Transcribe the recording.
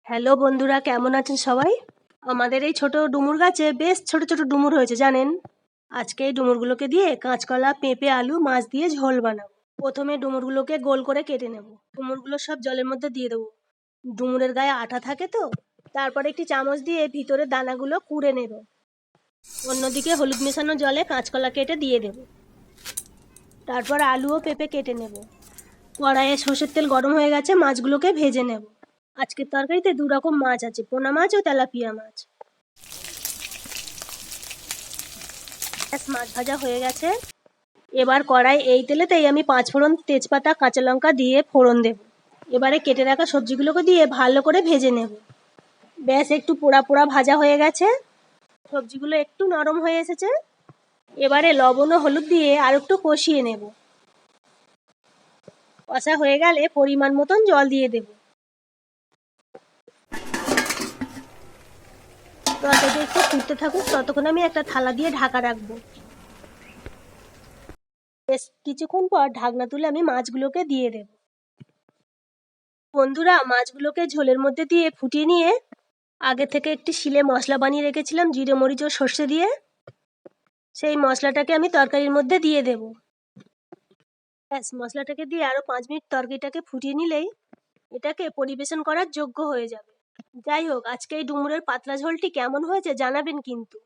Hello বন্ধুরা, কেমন আছেন সবাই? আমাদের এই ছোট ডুমুর গাছে বেশ ছোট ছোট ডুমুর হয়েছে জানেন। আজকে এই ডুমুরগুলোকে দিয়ে কাঁচকলা, পেঁপে, আলু, মাছ দিয়ে ঝোল বানাবো। প্রথমে ডুমুরগুলোকে গোল করে কেটে নেব। ডুমুরগুলো সব জলের মধ্যে দিয়ে দেবো। ডুমুরের গায়ে আঠা থাকে তো, তারপরে একটি চামচ দিয়ে ভিতরের দানাগুলো কুড়ে নেব। অন্যদিকে হলুদ মেশানো জলে কাঁচকলা কেটে দিয়ে দেব। তারপর আলু ও পেঁপে কেটে নেব। কড়াইয়ে সর্ষের তেল গরম হয়ে গেছে, মাছগুলোকে ভেজে নেব। আজকের তরকারিতে দু রকম মাছ আছে, পোনা মাছ ও তেলাপিয়া মাছ। মাছ ভাজা হয়ে গেছে। এবার কড়াই এই তেলেতেই আমি 5 ফোড়ন, তেজপাতা, কাঁচা লঙ্কা দিয়ে ফোড়ন দেব। এবারে কেটে রাখা সবজিগুলোকে দিয়ে ভালো করে ভেজে নেব। ব্যাস একটু পোড়া পোড়া ভাজা হয়ে গেছে, সবজিগুলো একটু নরম হয়ে এসেছে। এবারে লবণ ও হলুদ দিয়ে আর একটু কষিয়ে নেব। কষা হয়ে গেলে পরিমাণ মতন জল দিয়ে দেব। তরকারিটা একটু ফুটতে থাকুক, ততক্ষণ আমি একটা থালা দিয়ে ঢাকা রাখবো। বেশ কিছুক্ষণ পর ঢাকনা তুলে আমি মাছগুলোকে দিয়ে দেব। বন্ধুরা, মাছগুলোকে ঝোলের মধ্যে দিয়ে ফুটিয়ে নিয়ে আগে থেকে একটি শিলে মশলা বানিয়ে রেখেছিলাম জিরে, মরিচ ও সর্ষে দিয়ে। সেই মশলাটাকে আমি তরকারির মধ্যে দিয়ে দেব। ব্যাস মশলাটাকে দিয়ে আরও 5 মিনিট তরকারিটাকে ফুটিয়ে নিলেই এটাকে পরিবেশন করার যোগ্য হয়ে যাবে। যাই হোক, আজকে এই ডুমুরের পাতলা ঝোলটি কেমন হয়েছে জানাবেন কিন্তু।